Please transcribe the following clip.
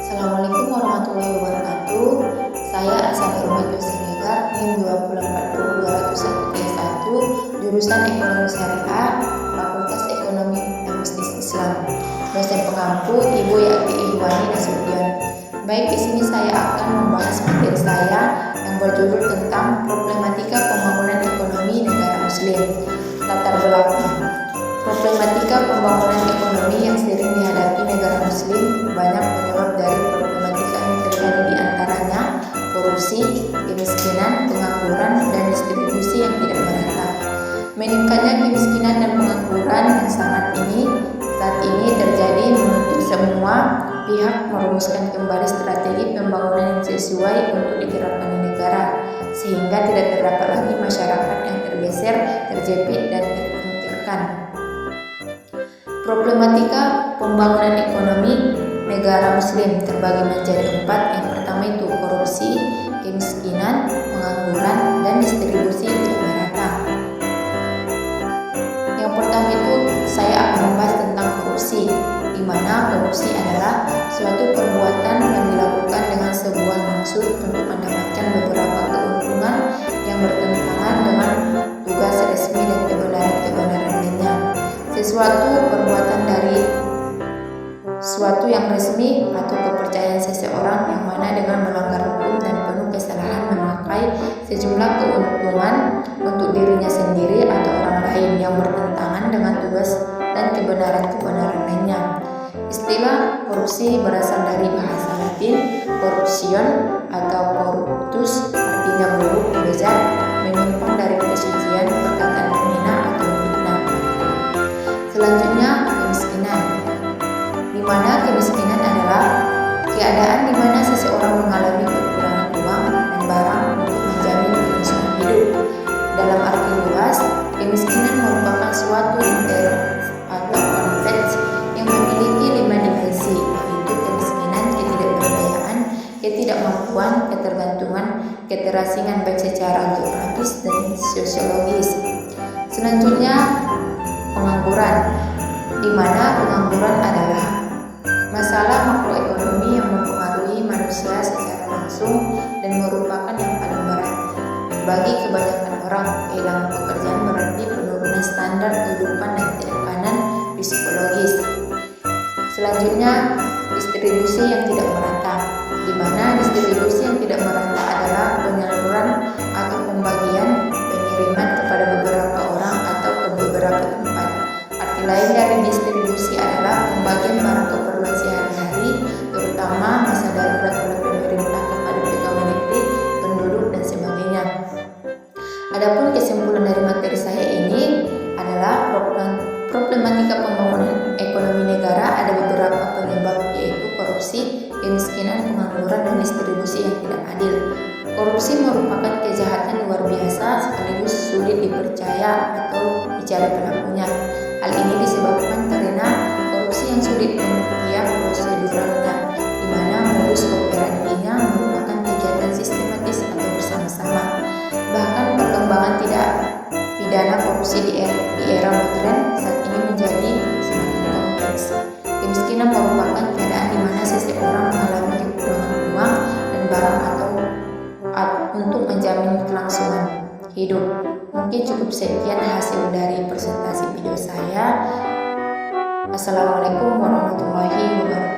Assalamualaikum warahmatullahi wabarakatuh. Saya Ashanirumah Siregar, NIM 2840201, jurusan Ekonomi Syariah, Fakultas Ekonomi dan Bisnis Islam. Dosen pengampu Ibu Yati Ihwani Nasution. Baik, di sini saya akan membahas materi saya yang berjudul tentang problematika pembangunan ekonomi negara Muslim. Latar belakang. Problematika pembangunan ekonomi yang sering dihadapi negara Muslim banyak penyebab dari problematika yang terjadi di antaranya korupsi, kemiskinan, pengangguran, dan distribusi yang tidak merata. Meningkatnya kemiskinan dan pengangguran yang saat ini terjadi menuntut semua pihak merumuskan kembali strategi pembangunan yang sesuai untuk diterapkan di negara, sehingga tidak terdapat lagi masyarakat yang tergeser, terjepit, dan terpinggirkan. Problematika pembangunan ekonomi negara Muslim terbagi menjadi 4. Yang pertama itu korupsi, kemiskinan, pengangguran, dan distribusi yang tidak merata. Yang pertama itu saya akan membahas tentang korupsi, di mana korupsi adalah suatu perbuatan yang dilakukan dengan sebuah maksud untuk mendapatkan beberapa keuntungan yang bertentangan dengan tugas resmi dan kebenaran lainnya. Sesuatu perbuatan dari suatu yang resmi atau kepercayaan seseorang yang mana dengan melanggar hukum dan penuh kesalahan memakai sejumlah keuntungan untuk dirinya sendiri atau orang lain yang bertentangan dengan tugas dan kebenaran lainnya. Istilah korupsi berasal dari bahasa Latin corruption atau corruptus, artinya buruk, bejat, menyimpang dari kesucian, perkataan menghina atau fitnah. Selanjutnya, kemiskinan, di mana kemiskinan adalah keadaan di mana seseorang mengalami kekurangan uang dan barang untuk menjamin kelangsungan hidup. Dalam arti luas, kemiskinan merupakan suatu interest atau konsep yang memiliki 5 dimensi, yaitu kemiskinan, ketidakberdayaan, ketidakmampuan, ketergantungan, keterasingan baik secara geografis dan sosiologis. Selanjutnya, pengangguran, di mana pengangguran adalah masalah makroekonomi yang mempengaruhi manusia secara langsung dan merupakan yang paling berat bagi kebanyakan orang. Kehilangan pekerjaan berarti penurunan standar kehidupan dan tekanan psikologis. Selanjutnya, distribusi yang tidak merata, di mana distribusi yang tidak merata adalah penyaluran atau pembagian pengiriman kepada beberapa orang atau ke beberapa tempat. Arti lain dari distribusi adalah pembagian barang keperluan sehari-hari, terutama masa darurat oleh pemerintah kepada pegawai negeri, penduduk, dan sebagainya. Adapun kesimpulan dari materi saya ini adalah problematika pembangunan ekonomi negara ada beberapa penyebab, yaitu korupsi, kemiskinan, pengangguran, dan distribusi yang tidak adil. Korupsi merupakan kejahatan luar biasa sekaligus sulit dipercaya atau dicari pelakunya. Hal ini disebabkan karena korupsi yang sulit membuktikan proseduralnya, di mana modus operandinya merupakan kegiatan sistematis atau bersama-sama. Bahkan perkembangan tidak pidana korupsi di era modern saat ini menjadi semakin kompleks. Kemiskinan merupakan keadaan di mana seseorang mengalami kekurangan uang dan barang atau untuk menjamin kelangsungan hidup. Mungkin cukup sekian hasil dari presentasi video saya. Assalamualaikum warahmatullahi wabarakatuh.